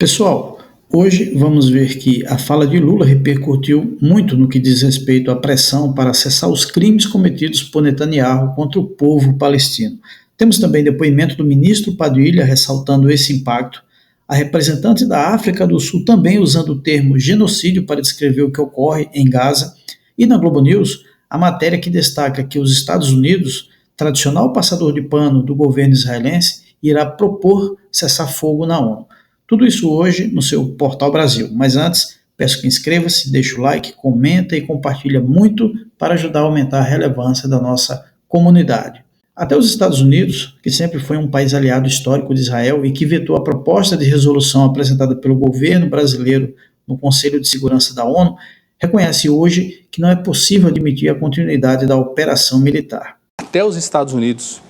Pessoal, hoje vamos ver que a fala de Lula repercutiu muito no que diz respeito à pressão para cessar os crimes cometidos por Netanyahu contra o povo palestino. Temos também depoimento do ministro Padilha ressaltando esse impacto, a representante da África do Sul também usando o termo genocídio para descrever o que ocorre em Gaza, e na Globo News, a matéria que destaca que os Estados Unidos, tradicional passador de pano do governo israelense, irá propor cessar fogo na ONU. Tudo isso hoje no seu Portal Brasil. Mas antes, peço que inscreva-se, deixe o like, comenta e compartilha muito para ajudar a aumentar a relevância da nossa comunidade. Até os Estados Unidos, que sempre foi um país aliado histórico de Israel e que vetou a proposta de resolução apresentada pelo governo brasileiro no Conselho de Segurança da ONU, reconhece hoje que não é possível admitir a continuidade da operação militar. Até os Estados Unidos,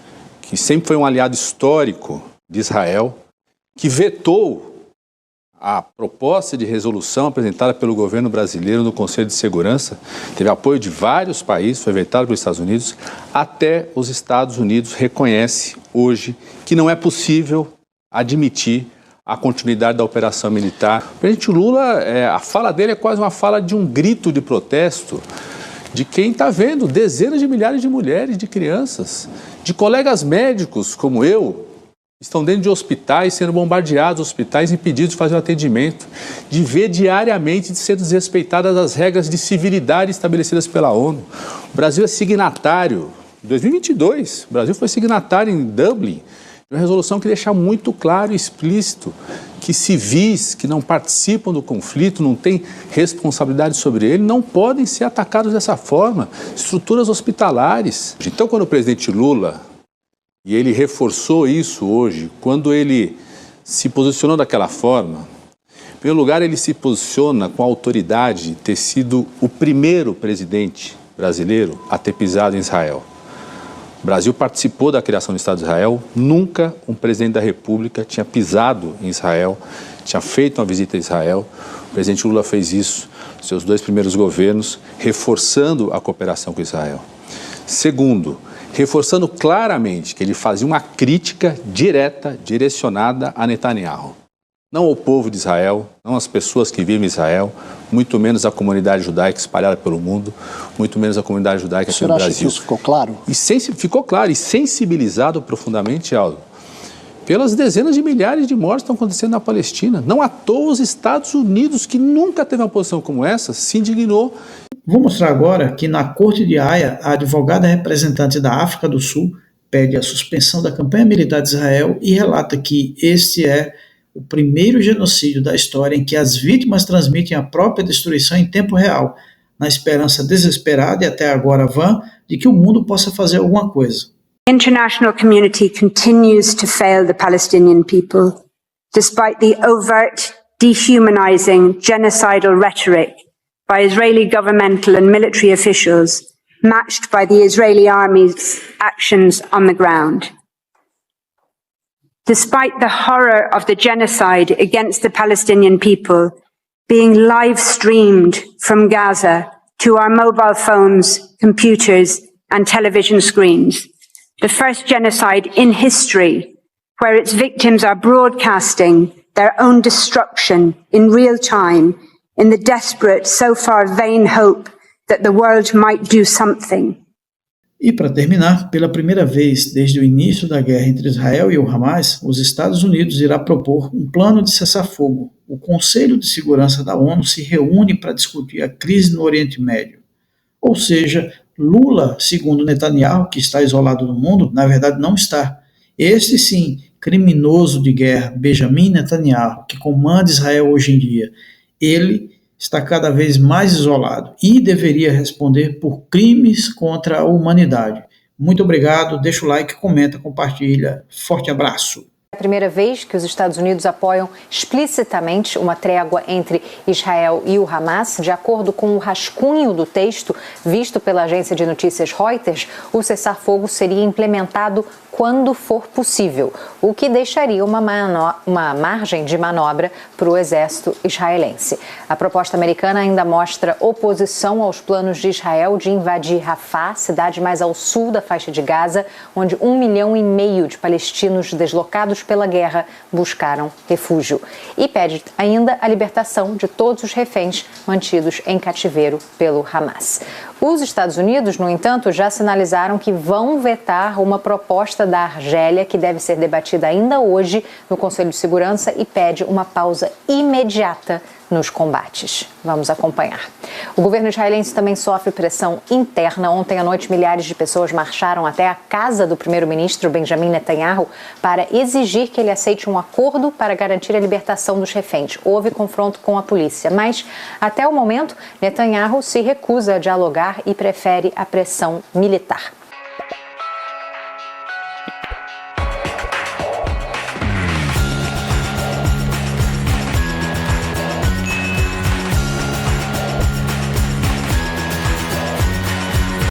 que sempre foi um aliado histórico de Israel, que vetou a proposta de resolução apresentada pelo governo brasileiro no Conselho de Segurança, teve apoio de vários países, foi vetado pelos Estados Unidos, até os Estados Unidos reconhece hoje que não é possível admitir a continuidade da operação militar. O presidente Lula, a fala dele é quase uma fala de um grito de protesto de quem está vendo dezenas de milhares de mulheres, de crianças, de colegas médicos como eu, estão dentro de hospitais, sendo bombardeados, hospitais impedidos de fazer o atendimento, de ver diariamente de ser desrespeitadas as regras de civilidade estabelecidas pela ONU. O Brasil é signatário, em 2022, o Brasil foi signatário em Dublin, de uma resolução que deixa muito claro e explícito que civis que não participam do conflito, não têm responsabilidade sobre ele, não podem ser atacados dessa forma, estruturas hospitalares. Então, quando o presidente Lula, e ele reforçou isso hoje, quando ele se posicionou daquela forma, em primeiro lugar, ele se posiciona com a autoridade de ter sido o primeiro presidente brasileiro a ter pisado em Israel. O Brasil participou da criação do Estado de Israel, nunca um presidente da República tinha pisado em Israel, tinha feito uma visita a Israel. O presidente Lula fez isso nos seus 2 primeiros governos, reforçando a cooperação com Israel. Segundo, reforçando claramente que ele fazia uma crítica direta, direcionada a Netanyahu. Não ao povo de Israel, não às pessoas que vivem em Israel, muito menos à comunidade judaica espalhada pelo mundo, muito menos à comunidade judaica aqui no Brasil. Você acha que isso ficou claro? Ficou claro e sensibilizado profundamente, Aldo, pelas dezenas de milhares de mortes que estão acontecendo na Palestina. Não à toa os Estados Unidos, que nunca teve uma posição como essa, se indignou. Vou mostrar agora que na Corte de Haia, a advogada representante da África do Sul pede a suspensão da campanha militar de Israel e relata que este é o primeiro genocídio da história em que as vítimas transmitem a própria destruição em tempo real, na esperança desesperada e até agora vã de que o mundo possa fazer alguma coisa. The international community continues to fail the Palestinian people, despite the overt, dehumanizing, genocidal rhetoric by Israeli governmental and military officials, matched by the Israeli army's actions on the ground. Despite the horror of the genocide against the Palestinian people being live-streamed from Gaza to our mobile phones, computers, and television screens, the first genocide in history where its victims are broadcasting their own destruction in real time in the desperate, so far vain hope that the world might do something. E para terminar, pela primeira vez desde o início da guerra entre Israel e o Hamas, os Estados Unidos irá propor um plano de cessar-fogo. O Conselho de Segurança da ONU se reúne para discutir a crise no Oriente Médio. Ou seja, Lula, segundo Netanyahu, que está isolado no mundo, na verdade não está. Este sim, criminoso de guerra, Benjamin Netanyahu, que comanda Israel hoje em dia, ele está cada vez mais isolado e deveria responder por crimes contra a humanidade. Muito obrigado, deixa o like, comenta, compartilha. Forte abraço. É a primeira vez que os Estados Unidos apoiam explicitamente uma trégua entre Israel e o Hamas. De acordo com o rascunho do texto visto pela agência de notícias Reuters, o cessar-fogo seria implementado quando for possível, o que deixaria uma margem de manobra para o exército israelense. A proposta americana ainda mostra oposição aos planos de Israel de invadir Rafah, cidade mais ao sul da faixa de Gaza, onde 1,5 milhão de palestinos deslocados pela guerra buscaram refúgio. E pede ainda a libertação de todos os reféns mantidos em cativeiro pelo Hamas. Os Estados Unidos, no entanto, já sinalizaram que vão vetar uma proposta da Argélia que deve ser debatida ainda hoje no Conselho de Segurança e pede uma pausa imediata nos combates. Vamos acompanhar. O governo israelense também sofre pressão interna. Ontem à noite, milhares de pessoas marcharam até a casa do primeiro-ministro Benjamin Netanyahu para exigir que ele aceite um acordo para garantir a libertação dos reféns. Houve confronto com a polícia, mas até o momento, Netanyahu se recusa a dialogar e prefere a pressão militar.